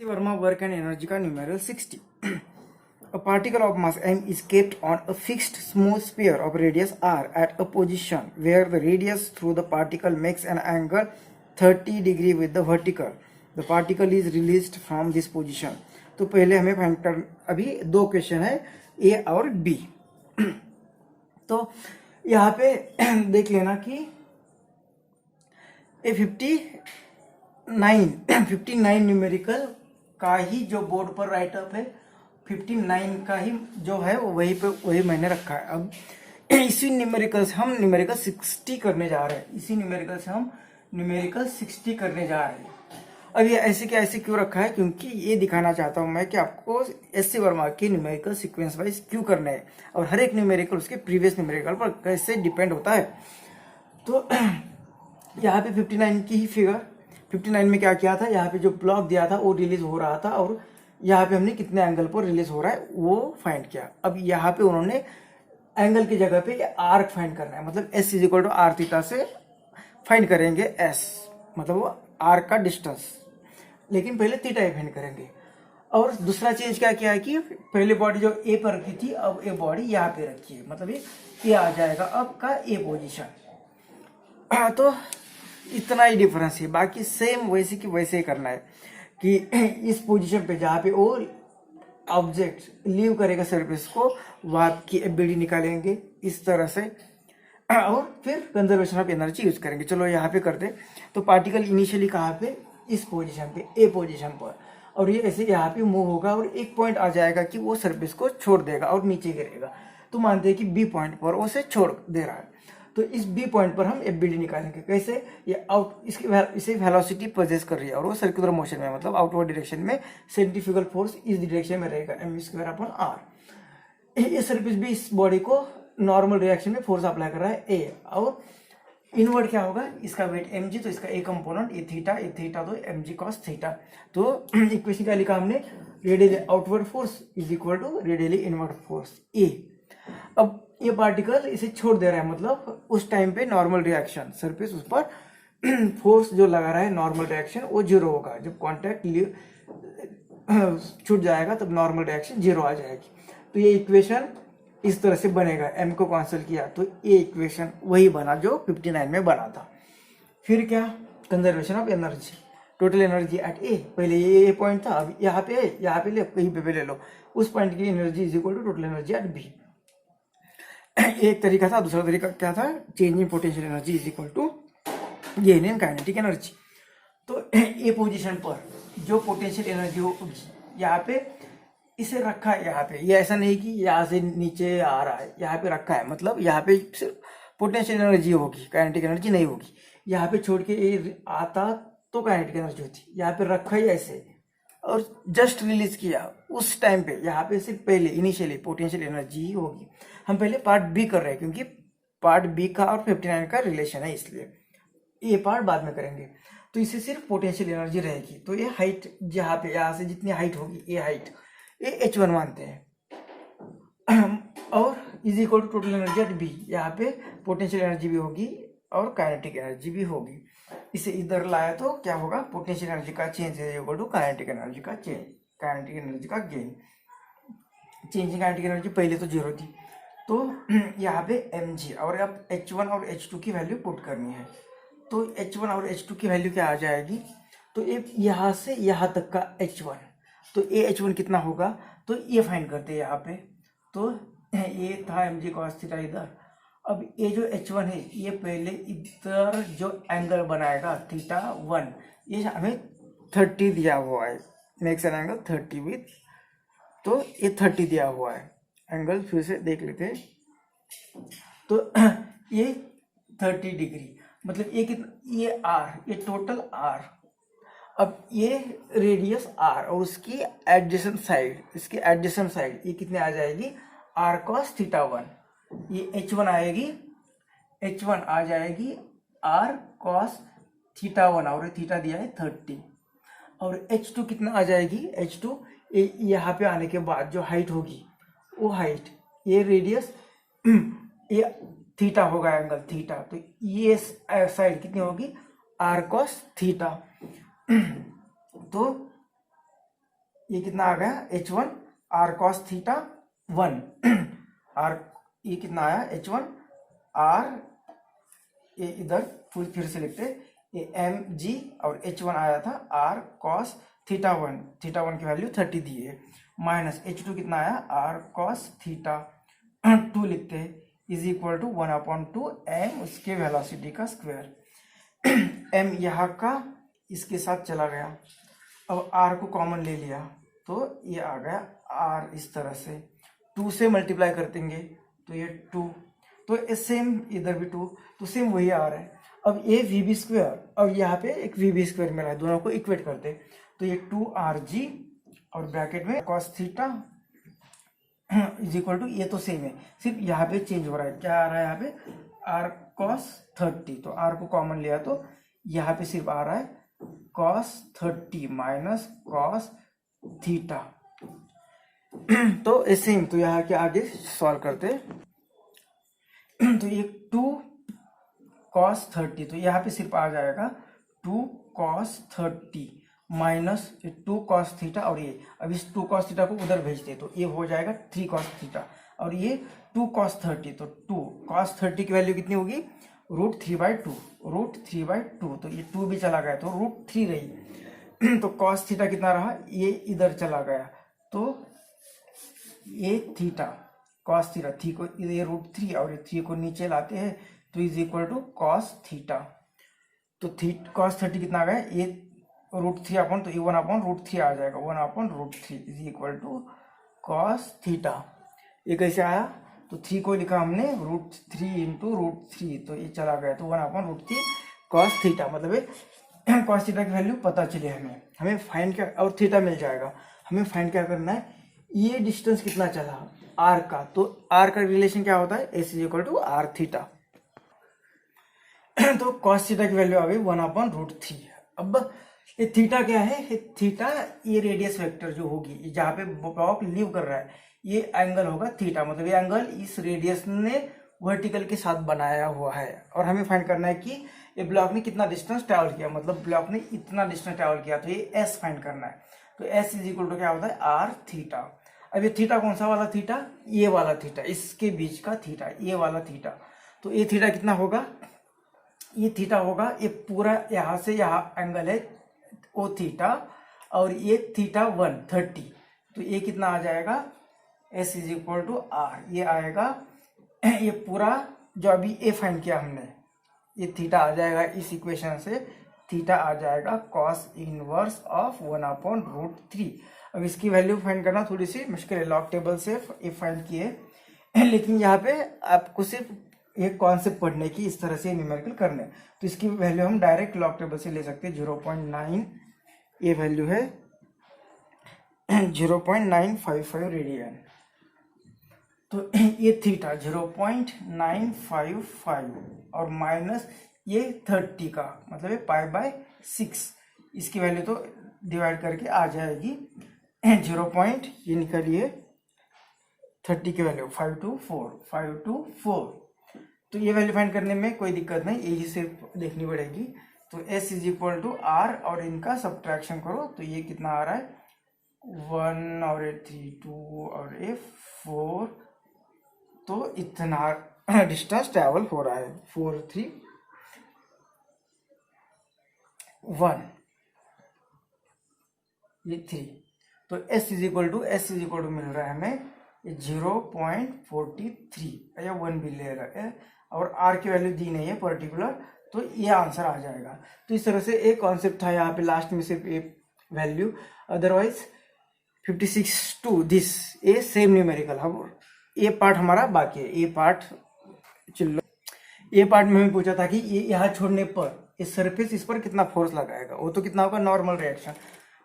Verma work and energy का numeral 60. A particle of mass m is kept on a fixed smooth sphere of radius r at a position where the radius through the particle makes an angle 30 degree with the vertical. The particle is released from this position. तो पहले हमें find कर, अभी दो question है ए और B. तो यहाँ पे देख लेना कि ए 59 न्यूमेरिकल का ही जो बोर्ड पर राइट अप है 59 का ही जो है वही पे वही मैंने रखा है. अब इसी न्यूमेरिकल से हम न्यूमेरिकल 60 करने जा रहे हैं. इसी न्यूमेरिकल से हम न्यूमेरिकल 60 करने जा रहे हैं. अब ये ऐसे क्या ऐसे क्यों रखा है? क्योंकि ये दिखाना चाहता हूं मैं कि आपको एस.सी. वर्मा के न्यूमेरिकल सीक्वेंस वाइज क्यों करना है और हर एक न्यूमेरिकल उसके प्रीवियस न्यूमेरिकल पर कैसे डिपेंड होता है. तो यहाँ पे 59 की ही फिगर 59 में क्या किया था, यहाँ पे जो ब्लॉक दिया था वो रिलीज हो रहा था और यहाँ पे हमने कितने एंगल पर रिलीज हो रहा है वो फाइंड किया. अब यहाँ पे उन्होंने एंगल की जगह पे आर्क फाइंड करना है, मतलब S is equal to R theta से फाइंड करेंगे एस, मतलब वो आर्क का डिस्टेंस, लेकिन पहले थीटा ही फाइंड करेंगे. और दूसरा चीज क्या किया है कि पहले बॉडी जो ए पर रखी थी अब ए बॉडी यहाँ पे रखी है, मतलब ये आ जाएगा अब का ए पोजिशन. तो इतना ही डिफरेंस है, बाकी सेम वैसे की वैसे ही करना है कि इस पोजीशन पे जहाँ पे वो ऑब्जेक्ट लीव करेगा सरफेस को वहाँ की एबिलिटी निकालेंगे इस तरह से और फिर कंजर्वेशन ऑफ एनर्जी यूज करेंगे. चलो यहाँ पे करते. तो पार्टिकल इनिशियली कहाँ पे, इस पोजीशन पे ए पोजीशन पर, और ये ऐसे यहाँ पे मूव होगा और एक पॉइंट आ जाएगा कि वो सरफेस को छोड़ देगा और नीचे गिरेगा. तो मानते हैं कि बी पॉइंट पर वो उसे छोड़ दे रहा है. तो इस बी पॉइंट पर हम एबिलिटी निकालेंगे. कैसे? ये आउट इसे वेलोसिटी पोजेस कर रही है और वो सर्कुलर मोशन में, मतलब आउटवर्ड डायरेक्शन में सेंट्रीफ्यूगल फोर्स इस डायरेक्शन में रहेगा m² अपॉन r. ये सरफेस भी इस बॉडी को नॉर्मल डायरेक्शन में फोर्स अप्लाई कर रहा है ए, और इनवर्ड क्या होगा, इसका वेट mg, तो इसका ए कंपोनेंट ए थीटा तो mg cos थीटा. तो इक्वेशन क्या लिखा हमने, radially outward force is equal to radially inward force A. अब ये पार्टिकल इसे छोड़ दे रहा है, मतलब उस टाइम पे नॉर्मल रिएक्शन सरफेस उस पर फोर्स जो लगा रहा है नॉर्मल रिएक्शन वो जीरो होगा. जब कांटेक्ट छूट जाएगा तब नॉर्मल रिएक्शन जीरो आ जाएगी. तो ये इक्वेशन इस तरह से बनेगा. एम को कैंसिल किया तो ये इक्वेशन वही बना जो 59 में बना था. फिर क्या, conservation of energy, total energy at A. पहले ये पॉइंट था, अब यहाँ पे ले, कहीं पे ले लो. उस पॉइंट की energy is equal to total energy at B. एक तरीका था. दूसरा तरीका क्या था, change in potential energy is equal to gain in kinetic energy. तो ये पोजीशन पर जो पोटेंशियल एनर्जी होगी यहाँ पे इसे रखा है यहाँ पे. ये ऐसा नहीं कि यहाँ से नीचे आ रहा है, यहाँ पे रखा है, मतलब यहाँ पे सिर्फ पोटेंशियल एनर्जी होगी, काइनेटिक एनर्जी नहीं होगी. यहाँ पे छोड़ के ये आता तो काइनेटिक एनर्जी होती. यहाँ पे रखा ही ऐसे और जस्ट रिलीज किया उस टाइम पे, यहाँ पे सिर्फ पहले इनिशियली पोटेंशियल एनर्जी ही होगी. हम पहले पार्ट बी कर रहे हैं क्योंकि पार्ट बी का और 59 का रिलेशन है, इसलिए ये पार्ट बाद में करेंगे. तो इससे सिर्फ पोटेंशियल एनर्जी रहेगी. तो ये हाइट जहाँ पे यहाँ से जितनी हाइट होगी ये हाइट ये h1 मानते हैं और is equal to total energy at B. यहाँ पे पोटेंशियल एनर्जी भी होगी और काइनेटिक एनर्जी भी होगी. इसे इधर लाया तो क्या होगा, पोटेंशियल एनर्जी का change is equal to kinetic energy का चेंज, काइनेटिक एनर्जी का gain. Change in kinetic energy पहले तो जीरो थी, तो यहाँ पे mg और अब h1 और h2 की वैल्यू पुट करनी है. तो h1 और h2 की वैल्यू क्या आ जाएगी, तो यहाँ से यहाँ तक का h1, तो ये h1 कितना होगा, तो ये फाइंड करते हैं यहाँ पे. तो ये था mg cos थीटा इधर. अब ये जो h1 है ये पहले इधर जो एंगल बनाएगा थीटा 1, ये हमें 30 दिया हुआ है, मेक्स एन एंगल 30 विथ, तो ये 30 दिया हुआ है एंगल. फिर से देख लेते हैं. तो ये 30 डिग्री, मतलब ये कितना, ये आर, ये टोटल आर. अब ये रेडियस आर और उसकी एडजेसेंट साइड, इसकी एडजेसेंट साइड ये कितने आ जाएगी, आर कॉस थीटा 1. ये h1 आएगी, h1 आ जाएगी आर कॉस थीटा 1 और थीटा दिया है 30. और h2 कितना आ जाएगी, h2 यहाँ पे आने के बाद जो हाइट होगी वो हाइट, ये रेडियस, ये थीटा होगा एंगल थीटा. तो ये साइड कितनी होगी, आर कॉस थीटा. तो ये कितना आ गया h1 r cos theta 1 r, ये कितना आया h1 r, ये इधर फिर से लिखते, ये mg और h1 आया था r cos थीटा 1, थीटा 1 की वैल्यू 30 दी है, माइनस h2 कितना आया r cos थीटा 2 लिखते हैं, इज इक्वल टू 1/2 m उसके वेलोसिटी का स्क्वायर। m यहाँ का इसके साथ चला गया, अब r को कॉमन ले लिया तो ये आ गया r, इस तरह से 2 से मल्टीप्लाई कर देंगे तो ये 2, तो सेम इधर भी 2, तो सेम वही आ रहा है। अब ये वी बी स्क्वायर और यहाँ पे एक वी बी स्क्वायर मिला है, दोनों को इक्वेट करते, तो ये 2rg और ब्रैकेट में cos theta is equal to, ये तो सेम है, सिर्फ यहाँ पे चेंज हो रहा है, क्या आ रहा है यहाँ पे r cos 30, तो r को कॉमन लिया तो यहाँ पे सिर्फ आ रहा है cos 30 माइनस cos थीटा। तो सेम, तो यहाँ के आगे सॉल्व करते तो ये 2 cos 30, तो यहाँ पे सिर्फ आ जाएगा 2 cos 30 माइनस 2 cos थीटा, और ये अब इस 2 cos थीटा को उधर भेजते तो ये हो जाएगा 3 cos थीटा, और ये 2 cos 30, तो 2 cos 30 की वैल्यू कितनी होगी √3/2, √3/2, तो ये 2 भी चला गया तो √3 रही तो cos थीटा कितना रहा, ये इधर चला गया तो ये थीटा cos थीटा, थी को ये √3 और ये 3 को नीचे लाते हैं तो is equal to cos theta, तो cos 30 कितना आ गया, ये √3 तो ये 1/√3 आ जाएगा, 1/√3 is equal to cos theta. ये कैसे आया, तो 3 को लिखा हमने √3 इंटू √3, तो ये चला गया तो 1/√3 cos थीटा, मतलब ये cos थीटा की वैल्यू पता चली हमें फाइंड क्या, और थीटा मिल जाएगा, हमें फाइंड क्या करना है, ये डिस्टेंस कितना चला r का, तो r का रिलेशन क्या होता है, s is equal to r theta तो cos थीटा की वैल्यू आ गई 1/√3। अब ये थीटा क्या है, ये थीटा ये रेडियस वेक्टर जो होगी जहाँ पे ब्लॉक लीव कर रहा है, ये एंगल होगा थीटा, मतलब ये एंगल इस रेडियस ने वर्टिकल के साथ बनाया हुआ है, और हमें फाइंड करना है कि ये ब्लॉक ने कितना डिस्टेंस ट्रैवल किया, मतलब ब्लॉक ने इतना डिस्टेंस ट्रैवल किया, तो ये s फाइंड करना है, तो s इज इक्वल टू क्या होता है r थीटा। अब ये थीटा कौन सा वाला थीटा, ये वाला थीटा, इसके बीच का थीटा, ये वाला थीटा, तो ये थीटा कितना होगा, ये थीटा होगा, ये पूरा यहाँ से यहाँ एंगल है ओ थीटा, और ये थीटा 130, तो ये कितना आ जाएगा, s is equal to r, ये आएगा, ये पूरा जो अभी ए फाइंड किया हमने, ये थीटा आ जाएगा इस इक्वेशन से, थीटा आ जाएगा cos इनवर्स ऑफ 1/√3। अब इसकी वैल्यू फाइंड करना थोड़ी सी मुश्किल है, लॉग टेबल से ये फाइंड किए लेकिन यहाँ पे आपको सिर्फ एक कॉन्सेप्ट पढ़ने की, इस तरह से न्यूमेरिकल करने, तो इसकी वैल्यू हम डायरेक्ट लॉग टेबल से ले सकते हैं, 0.9, ये वैल्यू है 0.955 रेडियन, तो ये थीटा 0.955 और माइनस ये 30 का, मतलब ये π/6, इसकी वैल्यू तो डिवाइड करके आ जाएगी 0. ये निकालिए 30 की वैल्यू 524, तो ये वैल्यू फाइंड करने में कोई दिक्कत नहीं, यही सिर्फ देखनी पड़ेगी, तो s is equal to r, और इनका सब्ट्रैक्शन करो तो ये कितना आ रहा है 1 और 3 2 और 4, तो इतना डिस्टेंस ट्रैवल हो रहा है 4 3 1, ये 3, तो s इज इक्वल टू मिल रहा है हमें 0.43 या 1 भी ले रहा है, और r की वैल्यू दी नहीं है पर्टिकुलर, तो ये आंसर आ जाएगा। तो इस तरह से एक कॉन्सेप्ट था यहाँ पे लास्ट में सिर्फ एक value, otherwise 56 to this a same numerical. हम ये पार्ट हमारा बाकी है, ये पार्ट चलो, ये पार्ट में हमें पूछा था कि ये यहाँ छोड़ने पर ये सरफेस इस पर कितना फोर्स लगाएगा, वो तो कितना होगा नॉर्मल रिएक्शन,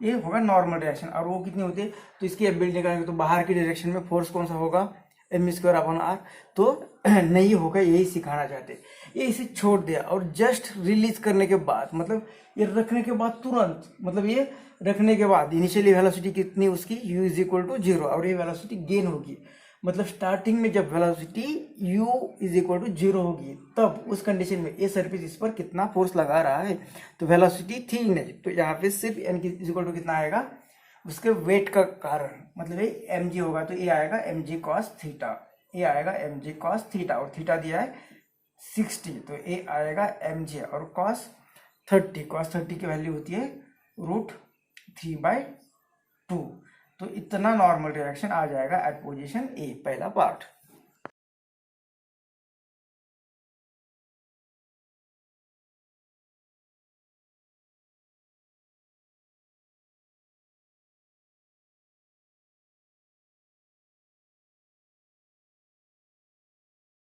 ये होगा नॉर्मल रिएक्शन, और वो कितनी होती है, तो इसकी एबिलिटी निकालेंगे तो बाहर की डायरेक्शन में फोर्स कौन सा होगा m²/r, तो नहीं होगा, यही सिखाना चाहते। ये इसे छोड़ दिया और जस्ट रिलीज करने के बाद, मतलब ये रखने के बाद तुरंत, मतलब ये रखने के बाद इनिशियली वेलोसिटी कितनी उसकी u इज इक्वल टू 0, और ये वेलोसिटी गेन होगी, मतलब स्टार्टिंग में जब velocity u is equal to 0 होगी, तब उस कंडीशन में ये सरफेस इस पर कितना फोर्स लगा रहा है, तो वेलोसिटी थी नहीं, तो यहाँ पे सिर्फ n इज इक्वल टू कितना आएगा उसके वेट का कारण, मतलब ये एम जी होगा तो ये आएगा एम जी कॉस थीटा, ये आएगा एम जी कॉस थीटा, और थीटा दिया है 60, तो ये आएगा एम जी, और कॉस 30, कॉस 30 की वैल्यू होती है √3/2। तो इतना नॉर्मल रिएक्शन आ जाएगा एट पोजीशन ए, पहला पार्ट।